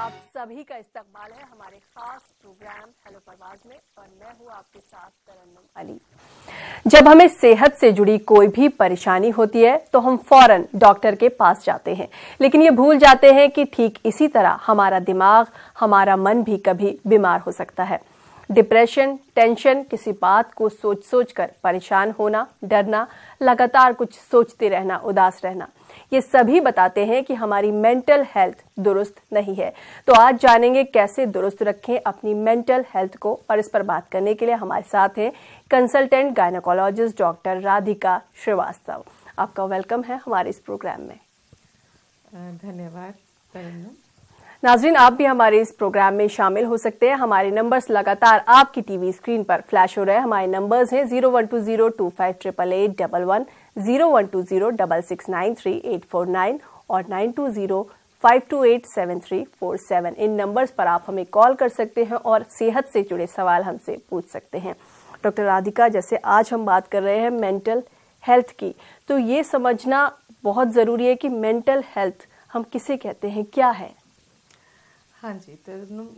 आप सभी का इस्तकबाल है हमारे खास प्रोग्राम हेलो परवाज में और मैं हूं आपके साथ तरन्नुम अली। जब हमें सेहत से जुड़ी कोई भी परेशानी होती है तो हम फौरन डॉक्टर के पास जाते हैं, लेकिन ये भूल जाते हैं कि ठीक इसी तरह हमारा दिमाग, हमारा मन भी कभी बीमार हो सकता है। डिप्रेशन, टेंशन, किसी बात को सोच सोच कर परेशान होना, डरना, लगातार कुछ सोचते रहना, उदास रहना, ये सभी बताते हैं कि हमारी मेंटल हेल्थ दुरुस्त नहीं है। तो आज जानेंगे कैसे दुरुस्त रखें अपनी मेंटल हेल्थ को, और इस पर बात करने के लिए हमारे साथ हैं consultant gynaecologist doctor Radhika Shrivastava. आपका वेलकम है हमारे इस प्रोग्राम में। धन्यवाद। नाजरीन, आप भी हमारे इस प्रोग्राम में शामिल हो सकते हैं। हमारे नंबर्स लगातार आपकी टीवी स्क्रीन पर फ्लैश हो रहे हैं। हमारे नंबर्स हैं 0120258811, 01206693 और 9205287347। इन नंबर्स पर आप हमें कॉल कर सकते हैं और सेहत से जुड़े सवाल हमसे पूछ सकते हैं। डॉक्टर राधिका, जैसे आज हम बात कर रहे हैं मेंटल हेल्थ की, तो ये समझना बहुत ज़रूरी है कि मेंटल हेल्थ हम किसे कहते हैं, क्या है? हाँ जी, तो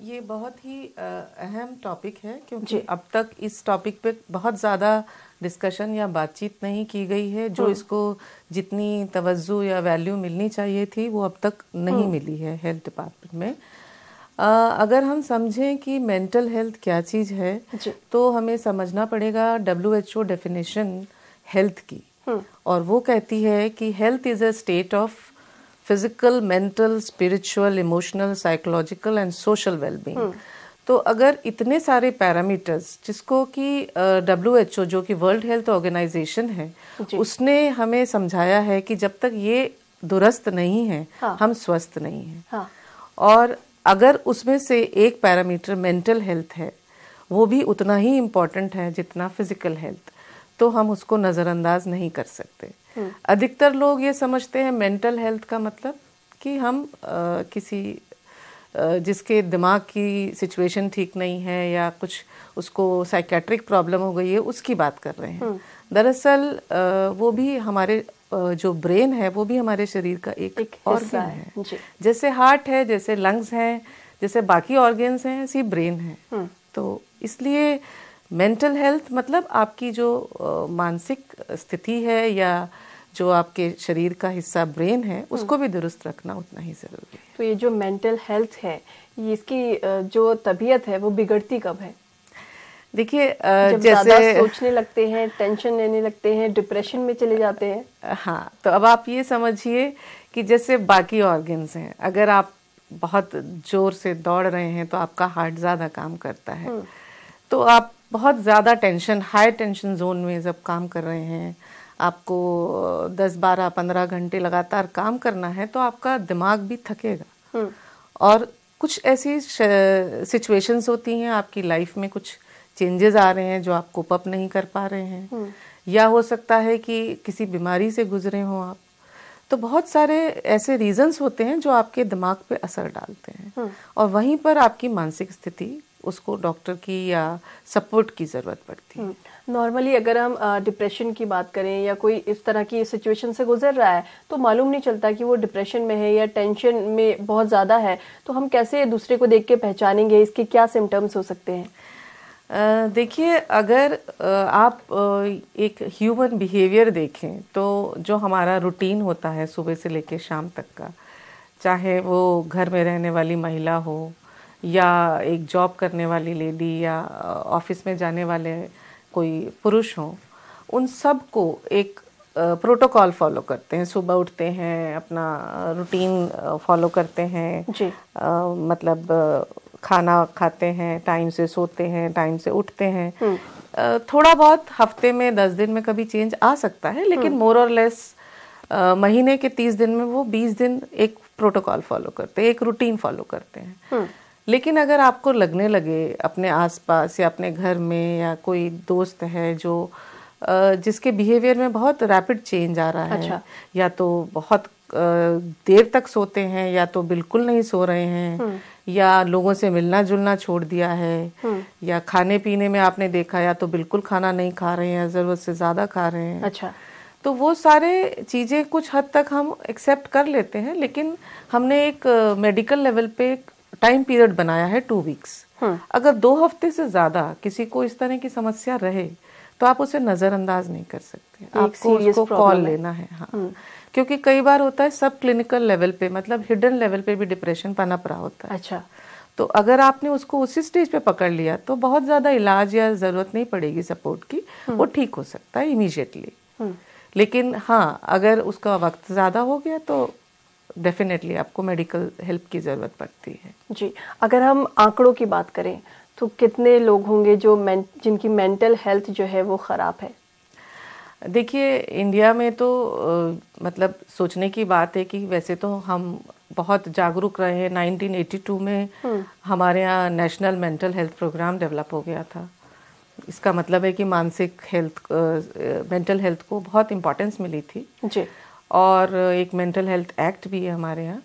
ये बहुत ही अहम टॉपिक है, क्योंकि अब तक इस टॉपिक पे बहुत ज़्यादा डिस्कशन या बातचीत नहीं की गई है। जो इसको जितनी तवज्जो या वैल्यू मिलनी चाहिए थी वो अब तक नहीं मिली है हेल्थ डिपार्टमेंट में। अगर हम समझें कि मेंटल हेल्थ क्या चीज़ है तो हमें समझना पड़ेगा WHO डेफिनेशन हेल्थ की, और वो कहती है कि health is a state of physical, mental, spiritual, emotional, psychological and social wellbeing. तो अगर इतने सारे पैरामीटर्स जिसको कि WHO जो कि वर्ल्ड हेल्थ ऑर्गेनाइजेशन है, उसने हमें समझाया है कि जब तक ये दुरुस्त नहीं है हम स्वस्थ नहीं हैं। और अगर उसमें से एक पैरामीटर मेंटल हेल्थ है, वो भी उतना ही इम्पोर्टेंट है जितना फिजिकल हेल्थ, तो हम उसको नज़रअंदाज नहीं कर सकते। अधिकतर लोग ये समझते हैं मेंटल हेल्थ का मतलब कि हम किसी जिसके दिमाग की सिचुएशन ठीक नहीं है या कुछ उसको साइकेट्रिक प्रॉब्लम हो गई है उसकी बात कर रहे हैं। दरअसल वो भी हमारे जो ब्रेन है वो भी हमारे शरीर का एक ऑर्गन है। जैसे हार्ट है, जैसे लंग्स हैं, जैसे बाकी ऑर्गन्स हैं, ऐसी ब्रेन है। तो इसलिए मेंटल हेल्थ मतलब आपकी जो मानसिक स्थिति है या जो आपके शरीर का हिस्सा ब्रेन है उसको भी दुरुस्त रखना उतना ही जरूरी है। तो ये जो मेंटल हेल्थ है, ये इसकी जो तबीयत है वो बिगड़ती कब है? देखिए, जब ज़्यादा सोचने लगते हैं, टेंशन लेने लगते हैं, डिप्रेशन में चले जाते हैं। हाँ, तो अब आप ये समझिए कि जैसे बाकी ऑर्गन्स हैं, अगर आप बहुत जोर से दौड़ रहे हैं तो आपका हार्ट ज़्यादा काम करता है। तो आप बहुत ज़्यादा टेंशन, हाई टेंशन जोन में जब काम कर रहे हैं, आपको 10, 12, 15 घंटे लगातार काम करना है, तो आपका दिमाग भी थकेगा। और कुछ ऐसी सिचुएशंस होती हैं आपकी लाइफ में, कुछ चेंजेस आ रहे हैं जो आप कोप अप नहीं कर पा रहे हैं, या हो सकता है कि किसी बीमारी से गुजरे हों आप। तो बहुत सारे ऐसे रीजंस होते हैं जो आपके दिमाग पे असर डालते हैं, और वहीं पर आपकी मानसिक स्थिति, उसको डॉक्टर की या सपोर्ट की ज़रूरत पड़ती है। नॉर्मली अगर हम डिप्रेशन की बात करें या कोई इस तरह की सिचुएशन से गुजर रहा है तो मालूम नहीं चलता कि वो डिप्रेशन में है या टेंशन में बहुत ज़्यादा है, तो हम कैसे दूसरे को देख के पहचानेंगे? इसके क्या सिम्टम्स हो सकते हैं? देखिए, अगर आप एक ह्यूमन बिहेवियर देखें तो जो हमारा रूटीन होता है सुबह से लेकर शाम तक का, चाहे वो घर में रहने वाली महिला हो या एक जॉब करने वाली लेडी या ऑफिस में जाने वाले कोई पुरुष हो, उन सब को एक प्रोटोकॉल फॉलो करते हैं। सुबह उठते हैं, अपना रूटीन फॉलो करते हैं, मतलब खाना खाते हैं, टाइम से सोते हैं, टाइम से उठते हैं। थोड़ा बहुत हफ्ते में 10 दिन में कभी चेंज आ सकता है, लेकिन मोर और लेस महीने के 30 दिन में वो 20 दिन एक प्रोटोकॉल फॉलो करते हैं, एक रूटीन फॉलो करते हैं। लेकिन अगर आपको लगने लगे अपने आसपास या अपने घर में या कोई दोस्त है जो जिसके बिहेवियर में बहुत रैपिड चेंज आ रहा है, या तो बहुत देर तक सोते हैं या तो बिल्कुल नहीं सो रहे हैं, या लोगों से मिलना जुलना छोड़ दिया है, या खाने पीने में आपने देखा या तो बिल्कुल खाना नहीं खा रहे हैं, ज़रूरत से ज़्यादा खा रहे हैं। तो वो सारे चीज़ें कुछ हद तक हम एक्सेप्ट कर लेते हैं, लेकिन हमने एक मेडिकल लेवल पे टाइम पीरियड बनाया है 2 वीक्स। अगर 2 हफ्ते से ज्यादा किसी को इस तरह की समस्या रहे तो आप उसे नजरअंदाज नहीं कर सकते, आपको उसको कॉल लेना है। हाँ, क्योंकि कई बार होता है सब क्लिनिकल लेवल पे, मतलब हिडन लेवल पे भी डिप्रेशन पनप रहा होता है। अच्छा, तो अगर आपने उसको उसी स्टेज पे पकड़ लिया तो बहुत ज्यादा इलाज या जरूरत नहीं पड़ेगी सपोर्ट की, वो ठीक हो सकता है इमीडिएटली। लेकिन हाँ, अगर उसका वक्त ज्यादा हो गया तो डेफिनेटली आपको मेडिकल हेल्प की जरूरत पड़ती है। जी, अगर हम आंकड़ों की बात करें तो कितने लोग होंगे जो जिनकी मेंटल हेल्थ जो है वो खराब है? देखिए, इंडिया में तो मतलब सोचने की बात है कि वैसे तो हम बहुत जागरूक रहे हैं। 1982 में हमारे यहाँ national mental health programme develop हो गया था। इसका मतलब है कि मानसिक हेल्थ, मेंटल हेल्थ को बहुत इम्पोर्टेंस मिली थी जी। और एक मेंटल हेल्थ एक्ट भी है हमारे यहाँ।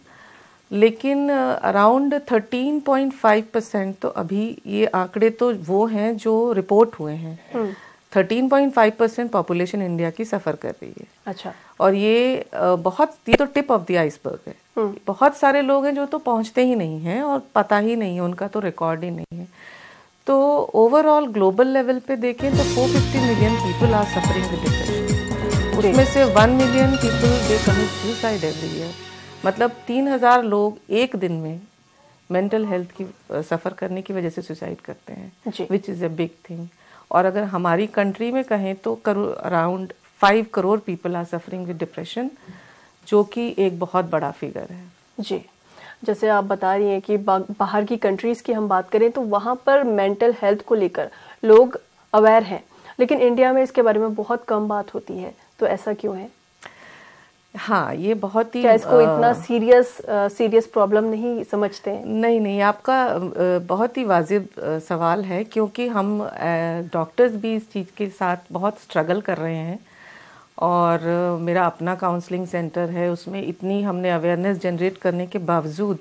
लेकिन अराउंड 13.5% तो अभी, ये आंकड़े तो वो हैं जो रिपोर्ट हुए हैं, 13.5% पॉपुलेशन इंडिया की सफ़र कर रही है। अच्छा। और ये तो टिप ऑफ द आइसबर्ग है। बहुत सारे लोग हैं जो तो पहुंचते ही नहीं हैं और पता ही नहीं है, उनका तो रिकॉर्ड ही नहीं है। तो ओवरऑल ग्लोबल लेवल पे देखें तो 450 million people are suffering with depression. उसमें से 1 million people they commit suicide every year. मतलब 3000 लोग एक दिन में मेंटल हेल्थ की सफ़र करने की वजह से सुसाइड करते हैं, which is a big thing. और अगर हमारी कंट्री में कहें तो around 5 crore people are suffering with depression, जो कि एक बहुत बड़ा फिगर है। जी, जैसे आप बता रही हैं कि बाहर की कंट्रीज़ की हम बात करें तो वहाँ पर मेंटल हेल्थ को लेकर लोग अवेयर हैं, लेकिन इंडिया में इसके बारे में बहुत कम बात होती है, तो ऐसा क्यों है? हाँ, ये बहुत ही, क्या इसको इतना सीरियस प्रॉब्लम नहीं समझते हैं? नहीं, आपका बहुत ही वाजिब सवाल है, क्योंकि हम डॉक्टर्स भी इस चीज़ के साथ बहुत स्ट्रगल कर रहे हैं। और मेरा अपना काउंसलिंग सेंटर है, उसमें इतनी हमने अवेयरनेस जनरेट करने के बावजूद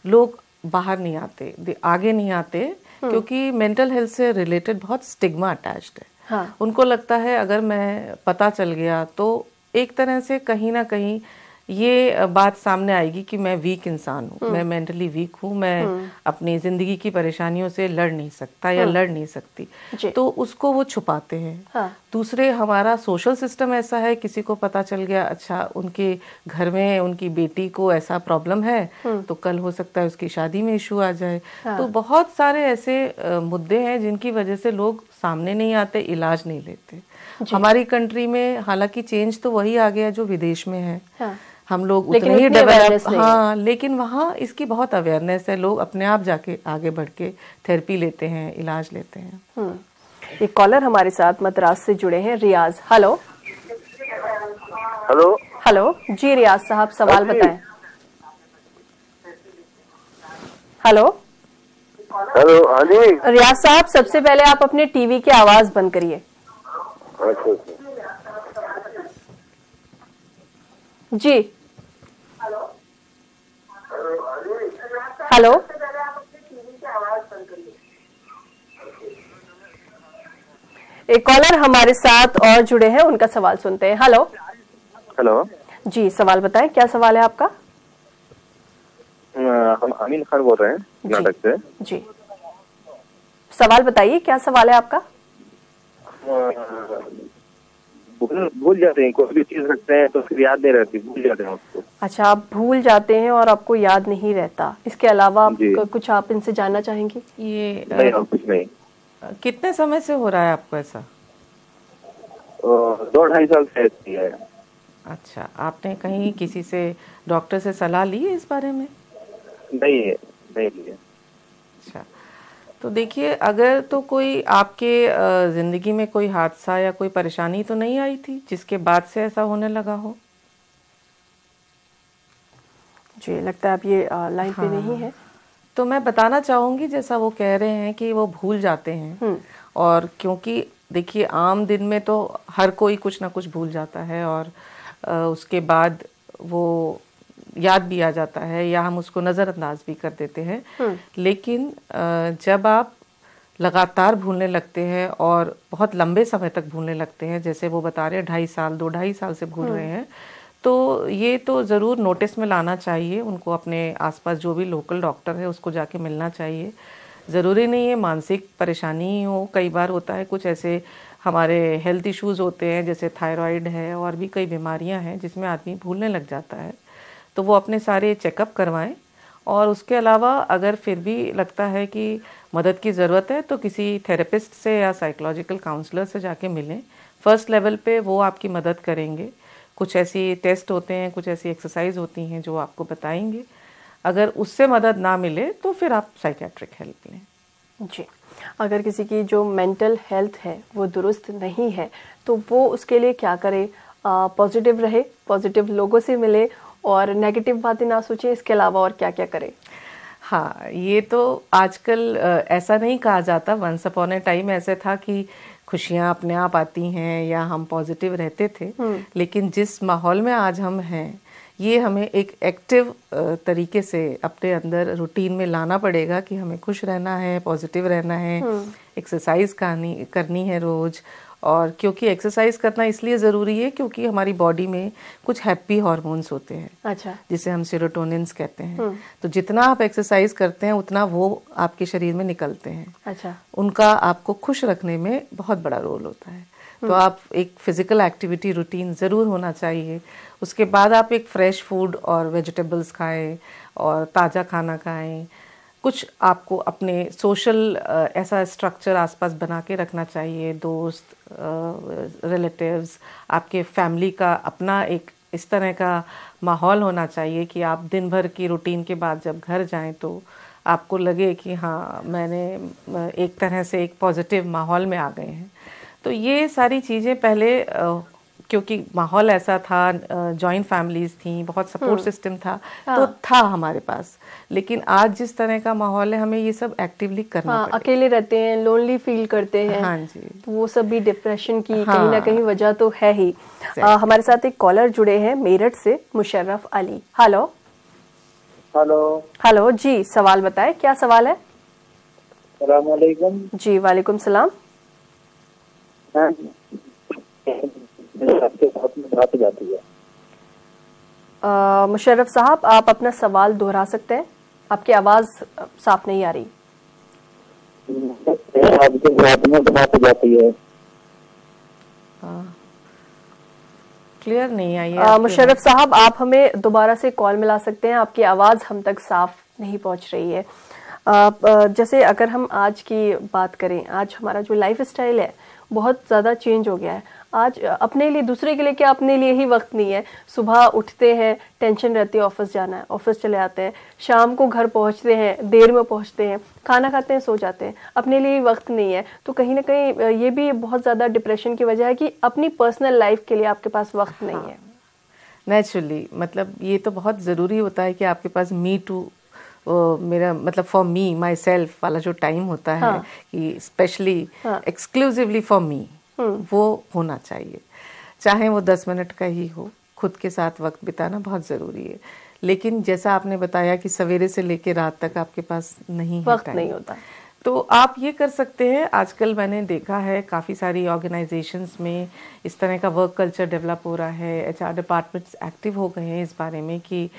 लोग बाहर नहीं आते, आगे नहीं आते, क्योंकि मेंटल हेल्थ से रिलेटेड बहुत स्टिग्मा अटैच्ड है। हाँ। उनको लगता है अगर मैं पता चल गया तो एक तरह से कहीं ना कहीं ये बात सामने आएगी कि मैं वीक इंसान हूँ, मैं मेंटली वीक हूँ, मैं अपनी जिंदगी की परेशानियों से लड़ नहीं सकता या लड़ नहीं सकती, तो उसको वो छुपाते हैं। हाँ। दूसरे, हमारा सोशल सिस्टम ऐसा है, किसी को पता चल गया अच्छा उनके घर में उनकी बेटी को ऐसा प्रॉब्लम है, तो कल हो सकता है उसकी शादी में इशू आ जाए। हाँ। तो बहुत सारे ऐसे मुद्दे हैं जिनकी वजह से लोग सामने नहीं आते, इलाज नहीं लेते। हमारी कंट्री में हालांकि चेंज तो वही आ गया जो विदेश में है। हाँ। हम लोग उतने ही डेवलप, हाँ, लेकिन वहाँ इसकी बहुत अवेयरनेस है, लोग अपने आप जाके आगे बढ़ के थेरेपी लेते हैं, इलाज लेते हैं। एक कॉलर हमारे साथ मद्रास से जुड़े हैं, रियाज। हेलो हेलो हेलो जी, रियाज साहब सवाल बताएं। हेलो हेलो, हाँ जी। रियाज साहब, सबसे पहले आप अपने टीवी की आवाज बंद करिए। अच्छा। जी, हेलो, एक कॉलर हमारे साथ और जुड़े हैं, उनका सवाल सुनते हैं। हेलो हेलो जी, सवाल बताएं, क्या सवाल है आपका? हम अमीन खान बोल रहे हैं कर्नाटक से। जी, सवाल बताइए, क्या सवाल है आपका? भूल जाते हैं, कोई भी चीज रखते हैं तो फिर याद नहीं रहती, भूल जाते हैं उसको। अच्छा, आप भूल जाते हैं और आपको याद नहीं रहता। इसके अलावा आप कुछ आप इनसे जानना चाहेंगी? ये नहीं, और कुछ नहीं। कितने समय से हो रहा है आपको ऐसा? 2-2.5 साल से ऐसी है। अच्छा, आपने कहीं किसी से, डॉक्टर से सलाह ली है इस बारे में? नहीं है। अच्छा, तो देखिए, अगर तो कोई आपके जिंदगी में कोई हादसा या कोई परेशानी तो नहीं आई थी जिसके बाद से ऐसा होने लगा हो? जी, लगता है आप ये लाइन पे नहीं है। तो मैं बताना चाहूंगी, जैसा वो कह रहे हैं कि वो भूल जाते हैं, और क्योंकि देखिए आम दिन में तो हर कोई कुछ ना कुछ भूल जाता है, और उसके बाद वो याद भी आ जाता है या हम उसको नज़रअंदाज भी कर देते हैं। लेकिन जब आप लगातार भूलने लगते हैं और बहुत लंबे समय तक भूलने लगते हैं, जैसे वो बता रहे हैं 2.5 साल से भूल रहे हैं, तो ये तो ज़रूर नोटिस में लाना चाहिए उनको, अपने आसपास जो भी लोकल डॉक्टर है उसको जाके मिलना चाहिए। ज़रूरी नहीं है मानसिक परेशानी ही हो, कई बार होता है कुछ ऐसे हमारे हेल्थ इश्यूज़ होते हैं जैसे थायराइड है और भी कई बीमारियां हैं जिसमें आदमी भूलने लग जाता है, तो वो अपने सारे चेकअप करवाएं। और उसके अलावा अगर फिर भी लगता है कि मदद की ज़रूरत है तो किसी थेरेपिस्ट से या साइकोलॉजिकल काउंसलर से जाके मिलें। फर्स्ट लेवल पे वो आपकी मदद करेंगे। कुछ ऐसी टेस्ट होते हैं, कुछ ऐसी एक्सरसाइज होती हैं जो आपको बताएंगे। अगर उससे मदद ना मिले तो फिर आप साइकेट्रिक हेल्प लें। जी, अगर किसी की जो मेंटल हेल्थ है वो दुरुस्त नहीं है तो वो उसके लिए क्या करे? पॉजिटिव रहे, पॉजिटिव लोगों से मिले और नेगेटिव बातें ना सोचे, इसके अलावा और क्या क्या करे? हाँ, ये तो आजकल ऐसा नहीं कहा जाता, वंस अपॉन ए टाइम ऐसे था कि खुशियाँ अपने आप आती हैं या हम पॉजिटिव रहते थे। लेकिन जिस माहौल में आज हम हैं, ये हमें एक एक्टिव तरीके से अपने अंदर रूटीन में लाना पड़ेगा कि हमें खुश रहना है, पॉजिटिव रहना है, एक्सरसाइज करनी है रोज। और क्योंकि एक्सरसाइज करना इसलिए ज़रूरी है क्योंकि हमारी बॉडी में कुछ हैप्पी हार्मोन्स होते हैं, अच्छा, जिसे हम सेरोटोनिन्स कहते हैं। तो जितना आप एक्सरसाइज करते हैं उतना वो आपके शरीर में निकलते हैं। अच्छा, उनका आपको खुश रखने में बहुत बड़ा रोल होता है। तो आप एक फिजिकल एक्टिविटी रूटीन ज़रूर होना चाहिए। उसके बाद आप एक फ्रेश फूड और वेजिटेबल्स खाएं और ताज़ा खाना खाएं। कुछ आपको अपने सोशल ऐसा स्ट्रक्चर आसपास बना के रखना चाहिए, दोस्त, रिलेटिव्स, आपके फैमिली का अपना एक इस तरह का माहौल होना चाहिए कि आप दिन भर की रूटीन के बाद जब घर जाएं तो आपको लगे कि हाँ, मैंने एक तरह से एक पॉजिटिव माहौल में आ गए हैं। तो ये सारी चीज़ें पहले क्योंकि माहौल ऐसा था, जॉइंट फैमिलीज थी, बहुत सपोर्ट सिस्टम था, तो था हमारे पास। लेकिन आज जिस तरह का माहौल है हमें ये सब एक्टिवली करना पड़ेगा। अकेले रहते हैं, लोनली फील करते हैं। हाँ जी, तो वो सब भी डिप्रेशन की कहीं ना कहीं वजह तो है ही। हमारे साथ एक कॉलर जुड़े हैं मेरठ से, Musharraf Ali. Hello hello hello ji, सवाल बताएं, क्या सवाल है? अस्सलाम वालेकुम। जी वालेकुम सलाम। आपके साथ में बात जाती है। मुशर्रफ साहब, आप अपना सवाल दोहरा सकते हैं? आपकी आवाज साफ नहीं आ रही। आपके साथ में बात जाती है। क्लियर नहीं आई है। मुशर्रफ साहब, आप हमें दोबारा से कॉल मिला सकते हैं? आपकी आवाज हम तक साफ नहीं पहुंच रही है। जैसे अगर हम आज की बात करें, आज हमारा जो लाइफ स्टाइल है बहुत ज़्यादा चेंज हो गया है। आज अपने लिए, दूसरे के लिए क्या, अपने लिए ही वक्त नहीं है। सुबह उठते हैं, टेंशन रहती है, ऑफिस जाना है, ऑफिस चले आते हैं, शाम को घर पहुंचते हैं, देर में पहुंचते हैं, खाना खाते हैं, सो जाते हैं, अपने लिए वक्त नहीं है। तो कहीं ना कहीं ये भी बहुत ज़्यादा डिप्रेशन की वजह है कि अपनी पर्सनल लाइफ के लिए आपके पास वक्त नहीं है। नेचुरली, मतलब ये तो बहुत ज़रूरी होता है कि आपके पास मी टू, मेरा मतलब फॉर मी माई सेल्फ वाला जो टाइम होता है कि स्पेशली एक्सक्लूसिवली फॉर मी, वो होना चाहिए। चाहे वो 10 मिनट का ही हो, खुद के साथ वक्त बिताना बहुत ज़रूरी है। लेकिन जैसा आपने बताया कि सवेरे से लेकर रात तक आपके पास नहीं वक्त नहीं होता, तो आप ये कर सकते हैं। आजकल मैंने देखा है काफ़ी सारी ऑर्गेनाइजेशंस में इस तरह का वर्क कल्चर डेवलप हो रहा है। HR डिपार्टमेंट्स एक्टिव हो गए हैं इस बारे में कि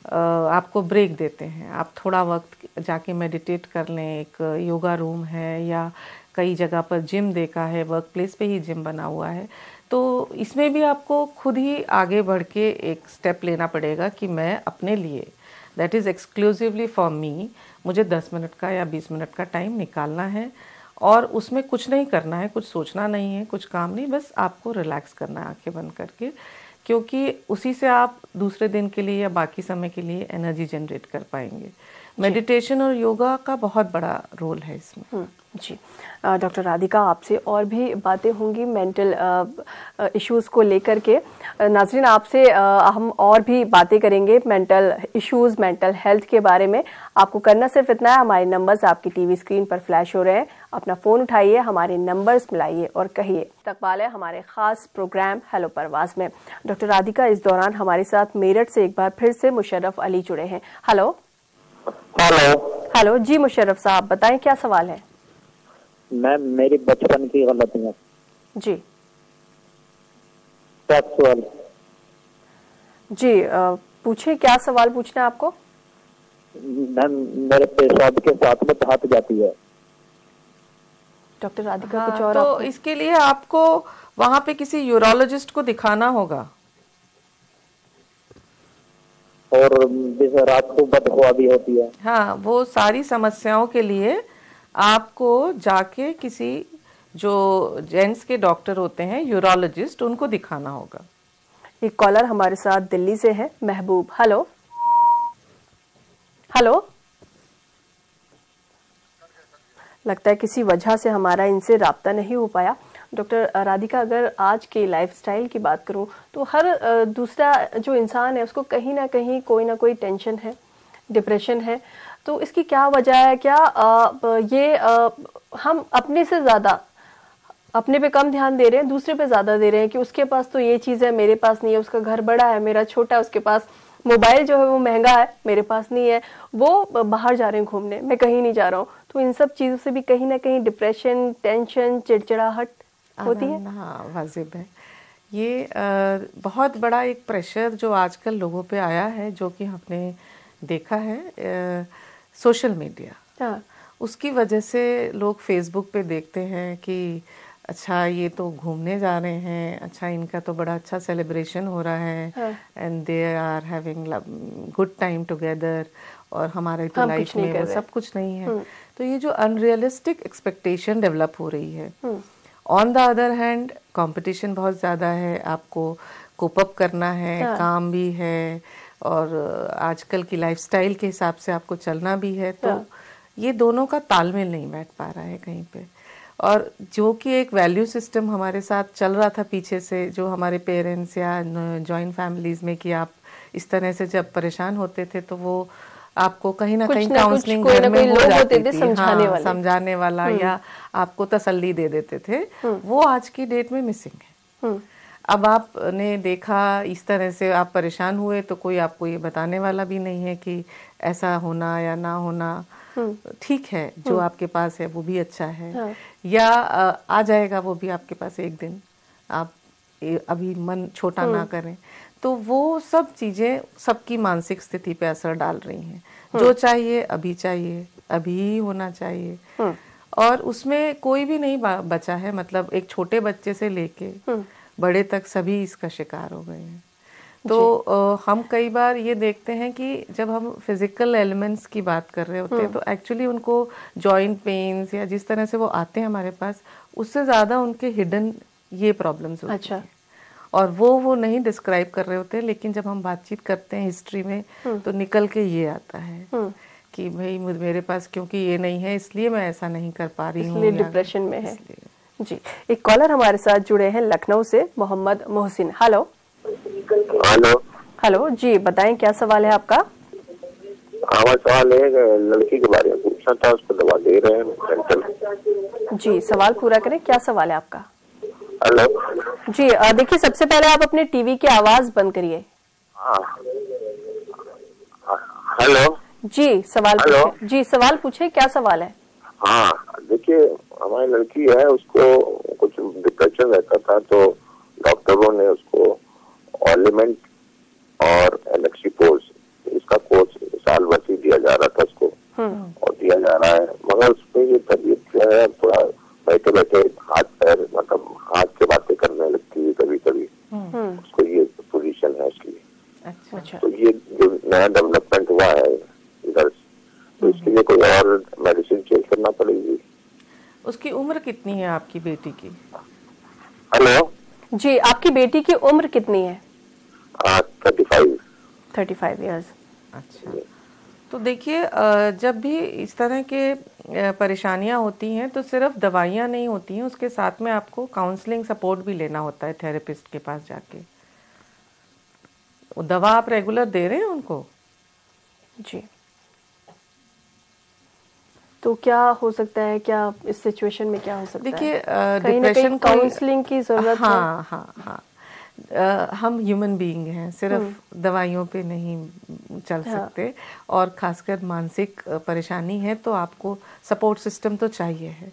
आपको ब्रेक देते हैं, आप थोड़ा वक्त जाके मेडिटेट कर लें। एक योगा रूम है या कई जगह पर जिम देखा है, वर्क प्लेस पे ही जिम बना हुआ है। तो इसमें भी आपको खुद ही आगे बढ़ के एक स्टेप लेना पड़ेगा कि मैं अपने लिए, that is exclusively for me, मुझे 10 मिनट का या 20 मिनट का टाइम निकालना है और उसमें कुछ नहीं करना है, कुछ सोचना नहीं है, कुछ काम नहीं, बस आपको रिलैक्स करना है आंखें बंद करके, क्योंकि उसी से आप दूसरे दिन के लिए या बाकी समय के लिए एनर्जी जनरेट कर पाएंगे। मेडिटेशन और योगा का बहुत बड़ा रोल है इसमें। जी डॉक्टर राधिका, आपसे और भी बातें होंगी मेंटल इश्यूज़ को लेकर के। नाज़रीन, आपसे हम और भी बातें करेंगे मेंटल इश्यूज़, मेंटल हेल्थ के बारे में। आपको करना सिर्फ इतना है, हमारे नंबर्स आपकी टीवी स्क्रीन पर फ्लैश हो रहे हैं, अपना फ़ोन उठाइए, हमारे नंबर्स मिलाइए और कहिए। इस्तकबाल है हमारे ख़ास प्रोग्राम हेलो परवाज़ में। डॉक्टर राधिका, इस दौरान हमारे साथ मेरठ से एक बार फिर से मुशर्रफ अली जुड़े हैं। हेलो हेलो जी मुशर्रफ साहब, बताएं क्या सवाल है? मैम, मेरी बचपन की गलतियाँ जी। सेक्सुअल। जी पूछे, क्या सवाल पूछना है आपको? मैम मेरे पेशाब के साथ में हाथ जाती है। डॉक्टर राधिका हाँ, कुछ और तो आपको? इसके लिए आपको वहां पे किसी यूरोलॉजिस्ट को दिखाना होगा। और जैसे रात को बदबू भी होती है। हाँ, वो सारी समस्याओं के लिए आपको जाके किसी जो जेंट्स के डॉक्टर होते हैं, यूरोलॉजिस्ट, उनको दिखाना होगा। एक कॉलर हमारे साथ दिल्ली से है, महबूब। हेलो हेलो, लगता है किसी वजह से हमारा इनसे राब्ता नहीं हो पाया। डॉक्टर राधिका, अगर आज के लाइफस्टाइल की बात करूं तो हर दूसरा जो इंसान है उसको कहीं ना कहीं कोई ना कोई टेंशन है, डिप्रेशन है। तो इसकी क्या वजह है? क्या हम अपने से ज्यादा अपने पे कम ध्यान दे रहे हैं, दूसरे पे ज्यादा दे रहे हैं कि उसके पास तो ये चीज है, मेरे पास नहीं है, उसका घर बड़ा है, मेरा छोटा है, उसके पास मोबाइल जो है वो महंगा है, मेरे पास नहीं है, वो बाहर जा रहे हैं घूमने, मैं कहीं नहीं जा रहा हूँ। तो इन सब चीजों से भी कहीं ना कहीं डिप्रेशन, टेंशन, चिड़चिड़ाहट होती है। हाँ, वाजिब है। ये बहुत बड़ा एक प्रेशर जो आजकल लोगों पे आया है, जो कि हमने देखा है सोशल मीडिया। हाँ, उसकी वजह से लोग फेसबुक पे देखते हैं कि अच्छा ये तो घूमने जा रहे हैं, अच्छा इनका तो बड़ा अच्छा सेलिब्रेशन हो रहा है, and they are having good time together, और हमारे तो लाइफ में वो सब कुछ नहीं है। तो ये जो अनरियलिस्टिक एक्सपेक्टेशन डेवलप हो रही है। On the other hand competition बहुत ज़्यादा है, आपको कोप अप करना है, काम भी है, और आजकल की लाइफस्टाइल के हिसाब से आपको चलना भी है। तो ये दोनों का तालमेल नहीं बैठ पा रहा है कहीं पे। और जो कि एक वैल्यू सिस्टम हमारे साथ चल रहा था पीछे से, जो हमारे पेरेंट्स या जॉइंट फैमिलीज में, कि आप इस तरह से जब परेशान होते थे तो वो आपको कहीं ना कहीं काउंसलिंग घर में हो जाती थी, समझाने वाला या आपको तसल्ली दे देते थे, वो आज की डेट में मिसिंग है। अब आपने देखा इस तरह से आप परेशान हुए तो कोई आपको ये बताने वाला भी नहीं है कि ऐसा होना या ना होना ठीक है, जो आपके पास है वो भी अच्छा है, या आ जाएगा वो भी आपके पास एक दिन, आप अभी मन छोटा ना करें। तो वो सब चीजें सबकी मानसिक स्थिति पे असर डाल रही हैं। जो चाहिए अभी चाहिए, अभी ही होना चाहिए, और उसमें कोई भी नहीं बचा है। मतलब एक छोटे बच्चे से लेके बड़े तक सभी इसका शिकार हो गए हैं। तो हम कई बार ये देखते हैं कि जब हम फिजिकल एलिमेंट्स की बात कर रहे होते हैं तो एक्चुअली उनको जॉइंट पेन्स या जिस तरह से वो आते हैं हमारे पास, उससे ज़्यादा उनके हिडन ये प्रॉब्लम्स होती हैं, और वो नहीं डिस्क्राइब कर रहे होते हैं। लेकिन जब हम बातचीत करते हैं हिस्ट्री में तो निकल के ये आता है कि भाई मेरे पास क्योंकि ये नहीं है इसलिए मैं ऐसा नहीं कर पा रही हूँ, इसलिए डिप्रेशन में है। जी, एक कॉलर हमारे साथ जुड़े हैं लखनऊ से, Mohammad Mohsin. Hello hello hello, जी बताएं क्या सवाल है आपका? हमारा सवाल है लड़की के बारे में पूछना था, उसको दवा दे रहे हैं मेंटल। जी, सवाल पूरा करें, क्या सवाल है आपका? हेलो जी देखिए, सबसे पहले आप अपने टीवी की आवाज बंद करिए। हेलो जी, सवाल पूछे। जी, सवाल पूछे, क्या सवाल है? हाँ, देखिए हमारी लड़की है, उसको कुछ डिप्रेशन रहता था, तो डॉक्टरों ने उसको ऑर्लिमेंट और एलेक्सीपोज इसका कोर्स साल भर से दिया जा रहा था उसको, और दिया जा रहा है। मगर उसमें ये तबीयत जो है थोड़ा बैठे बैठे हाथ पैर, मतलब हाथ से बातें करने लगती है कभी कभी, उसको ये पोजीशन है इसकी। अच्छा। तो ये जो नया डेवलपमेंट हुआ है इधर, तो इसके लिए कोई और मेडिसिन चेंज करना पड़ेगी। उसकी उम्र कितनी है आपकी बेटी की? हेलो जी, आपकी बेटी की उम्र कितनी है? 35 इयर्स। अच्छा, तो देखिए जब भी इस तरह के परेशानियां होती हैं तो सिर्फ दवाइयां नहीं होती हैं, उसके साथ में आपको काउंसलिंग सपोर्ट भी लेना होता है थेरेपिस्ट के पास जाके। दवा आप रेगुलर दे रहे हैं उनको? जी, तो क्या हो सकता है, क्या इस सिचुएशन में क्या हो सकता है? देखिए डिप्रेशन, काउंसलिंग की जरूरत है। हाँ, हम ह्यूमन बीइंग हैं, सिर्फ दवाइयों पे नहीं चल सकते, और खासकर मानसिक परेशानी है तो आपको सपोर्ट सिस्टम तो चाहिए है।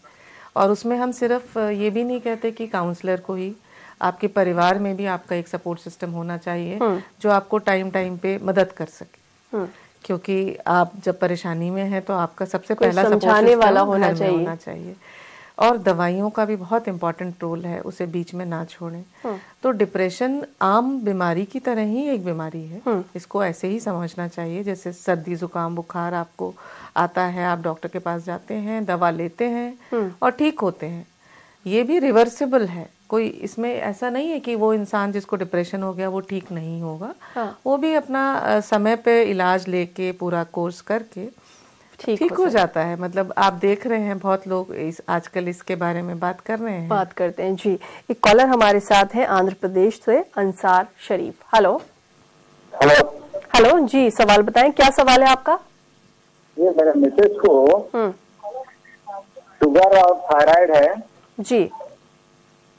और उसमें हम सिर्फ ये भी नहीं कहते कि काउंसलर को ही, आपके परिवार में भी आपका एक सपोर्ट सिस्टम होना चाहिए जो आपको टाइम टाइम पे मदद कर सके, क्योंकि आप जब परेशानी में हैं तो आपका सबसे पहला सपोर्ट सिस्टम वाला होना चाहिए। और दवाइयों का भी बहुत इम्पोर्टेंट रोल है, उसे बीच में ना छोड़ें। तो डिप्रेशन आम बीमारी की तरह ही एक बीमारी है, इसको ऐसे ही समझना चाहिए जैसे सर्दी जुकाम बुखार आपको आता है, आप डॉक्टर के पास जाते हैं, दवा लेते हैं और ठीक होते हैं। ये भी रिवर्सिबल है, कोई इसमें ऐसा नहीं है कि वो इंसान जिसको डिप्रेशन हो गया वो ठीक नहीं होगा। वो भी अपना समय पे इलाज लेके पूरा कोर्स करके ठीक हो जाता है। मतलब आप देख रहे हैं बहुत लोग आजकल इसके बारे में बात कर रहे हैं, बात करते हैं जी। एक कॉलर हमारे साथ है आंध्र प्रदेश से, अंसार शरीफ। हेलो हेलो जी, सवाल बताएं, क्या सवाल है आपका? ये मेरे मिसेस को शुगर और थायराइड है जी।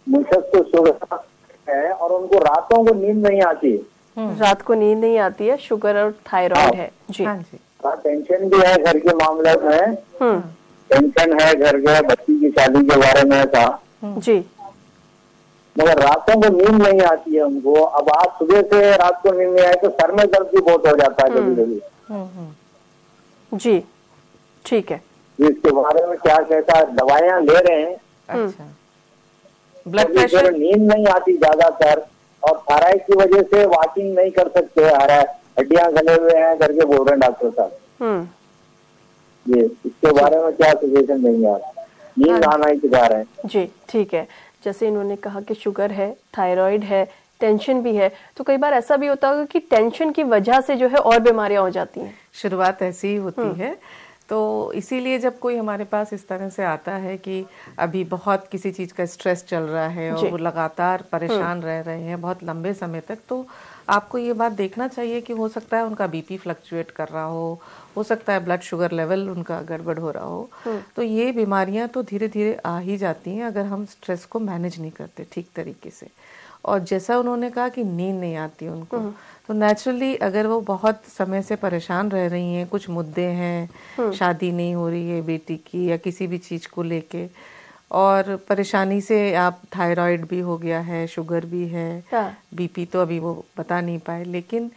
मिसेस को शुगर है और उनको रातों को नींद नहीं आती। रात को नींद नहीं आती है, शुगर और थायराइड है जी। हाँ जी। टेंशन भी है घर के मामले में, टेंशन है घर के बच्ची की शादी के बारे में था जी, मगर रातों को नींद नहीं आती है उनको। अब आज सुबह से रात को नींद नहीं आई तो सर में दर्द भी बहुत हो जाता है कभी कभी जी। ठीक है, इसके बारे में क्या कहता है? दवाइयाँ ले रहे हैं, अच्छा। ब्लड प्रेशर, नींद नहीं आती ज्यादातर, और थायराइड की वजह से वॉकिंग नहीं कर सकते, हड्डियां गले हुए हैं करके बोल रहे हैं डॉक्टर साहब। ये इसके बारे में क्या सजेशन देंगे आप? नींद आना ही सिखा रहे हैं जी। ठीक है, जैसे इन्होंने कहा कि शुगर है, थायराइड है, टेंशन भी है, तो कई बार ऐसा भी होता होगा कि टेंशन की वजह से जो है और बीमारियां हो जाती हैं। शुरुआत ऐसी ही होती है। तो इसीलिए जब कोई हमारे पास इस तरह से आता है कि अभी बहुत किसी चीज़ का स्ट्रेस चल रहा है और वो लगातार परेशान रह रहे हैं बहुत लंबे समय तक, तो आपको ये बात देखना चाहिए कि हो सकता है उनका बीपी फ्लक्चुएट कर रहा हो सकता है ब्लड शुगर लेवल उनका गड़बड़ हो रहा हो। तो ये बीमारियां तो धीरे धीरे आ ही जाती हैं अगर हम स्ट्रेस को मैनेज नहीं करते ठीक तरीके से। और जैसा उन्होंने कहा कि नींद नहीं आती उनको, तो नेचुरली अगर वो बहुत समय से परेशान रह रही हैं, कुछ मुद्दे हैं, शादी नहीं हो रही है बेटी की या किसी भी चीज़ को लेके, और परेशानी से आप थायराइड भी हो गया है, शुगर भी है, बीपी तो अभी वो बता नहीं पाए, लेकिन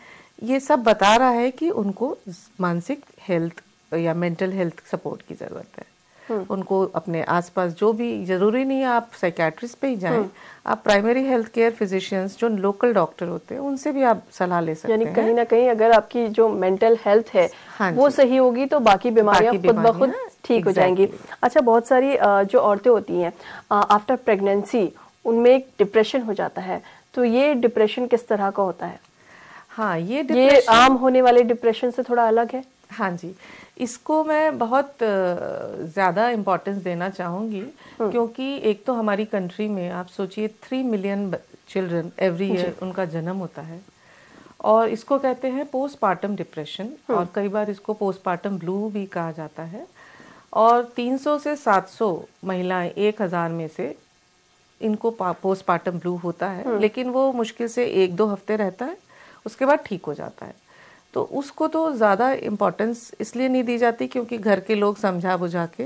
ये सब बता रहा है कि उनको मानसिक हेल्थ या मेंटल हेल्थ सपोर्ट की ज़रूरत है। उनको अपने आसपास जो भी, जरूरी नहीं है आप साइकियाट्रिस्ट पे ही जाएं, आप प्राइमरी हेल्थ केयर फिजिशियंस जो लोकल डॉक्टर होते हैं उनसे भी आप सलाह ले सकते हैं। यानी कहीं ना कहीं अगर आपकी जो मेंटल हेल्थ है वो सही होगी तो बाकी बीमारियां खुद ब खुद ठीक हो जाएंगी। अच्छा, बहुत सारी जो औरतें होती हैं आफ्टर प्रेगनेंसी उनमें एक डिप्रेशन हो जाता है, तो ये डिप्रेशन किस तरह का होता है? हाँ, ये आम होने वाले डिप्रेशन से थोड़ा अलग है। हाँ जी, इसको मैं बहुत ज़्यादा इम्पोर्टेंस देना चाहूँगी, क्योंकि एक तो हमारी कंट्री में आप सोचिए 3 मिलियन चिल्ड्रन एवरी ईयर उनका जन्म होता है, और इसको कहते हैं पोस्टपार्टम डिप्रेशन, और कई बार इसको पोस्टपार्टम ब्लू भी कहा जाता है। और 300 से 700 महिलाएं 1000 में से इनको पोस्टपार्टम ब्लू होता है, लेकिन वो मुश्किल से 1-2 हफ्ते रहता है, उसके बाद ठीक हो जाता है। तो उसको तो ज़्यादा इम्पोर्टेंस इसलिए नहीं दी जाती क्योंकि घर के लोग समझा बुझा के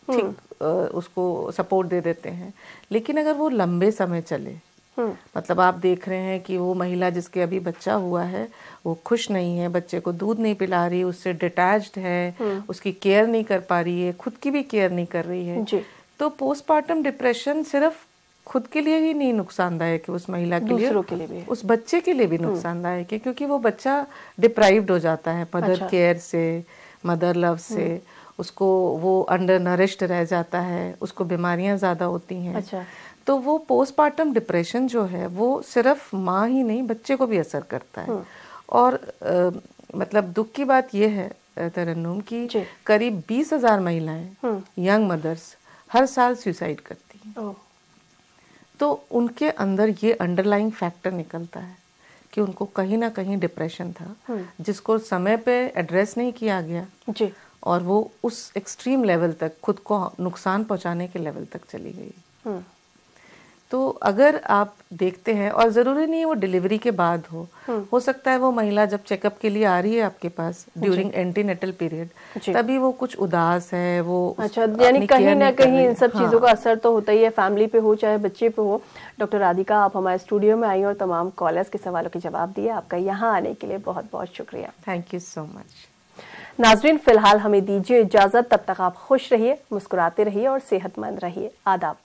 ठीक उसको सपोर्ट दे देते हैं। लेकिन अगर वो लंबे समय चले, मतलब आप देख रहे हैं कि वो महिला जिसके अभी बच्चा हुआ है वो खुश नहीं है, बच्चे को दूध नहीं पिला रही, उससे डिटैच्ड है, उसकी केयर नहीं कर पा रही है, खुद की भी केयर नहीं कर रही है, तो पोस्टपार्टम डिप्रेशन सिर्फ खुद के लिए ही नहीं नुकसानदायक है, उस महिला के लिए, के लिए भी, उस बच्चे के लिए भी नुकसानदायक है, क्योंकि वो बच्चा डिप्राइव्ड हो जाता है मदर केयर से, मदर लव से, उसको वो अंडर नरिश्ड रह जाता है, उसको बीमारियां ज़्यादा होती हैं। तो वो पोस्टपार्टम डिप्रेशन जो है वो सिर्फ माँ ही नहीं बच्चे को भी असर करता है। और मतलब दुख की बात यह है तरन्नुम की करीब 20,000 महिलाएं यंग मदर्स हर साल सुसाइड करती हैं। तो उनके अंदर ये अंडरलाइंग फैक्टर निकलता है कि उनको कहीं ना कहीं डिप्रेशन था जिसको समय पे एड्रेस नहीं किया गया जी, और वो उस एक्सट्रीम लेवल तक खुद को नुकसान पहुंचाने के लेवल तक चली गई। तो अगर आप देखते हैं, और ज़रूरी नहीं है वो डिलीवरी के बाद हो सकता है वो महिला जब चेकअप के लिए आ रही है आपके पास ड्यूरिंग एंटीनेटल पीरियड, तभी वो कुछ उदास है, वो अच्छा, यानी कहीं ना कहीं इन सब चीज़ों का असर तो होता ही है, फैमिली पे हो चाहे बच्चे पे हो। डॉक्टर राधिका, आप हमारे स्टूडियो में आई और तमाम कॉलर्स के सवालों के जवाब दिए। आपका यहाँ आने के लिए बहुत बहुत शुक्रिया। Thank you so much. नाजरीन, फिलहाल हमें दीजिए इजाजत, तब तक आप खुश रहिए, मुस्कुराते रहिए और सेहतमंद रहिए। आदाब।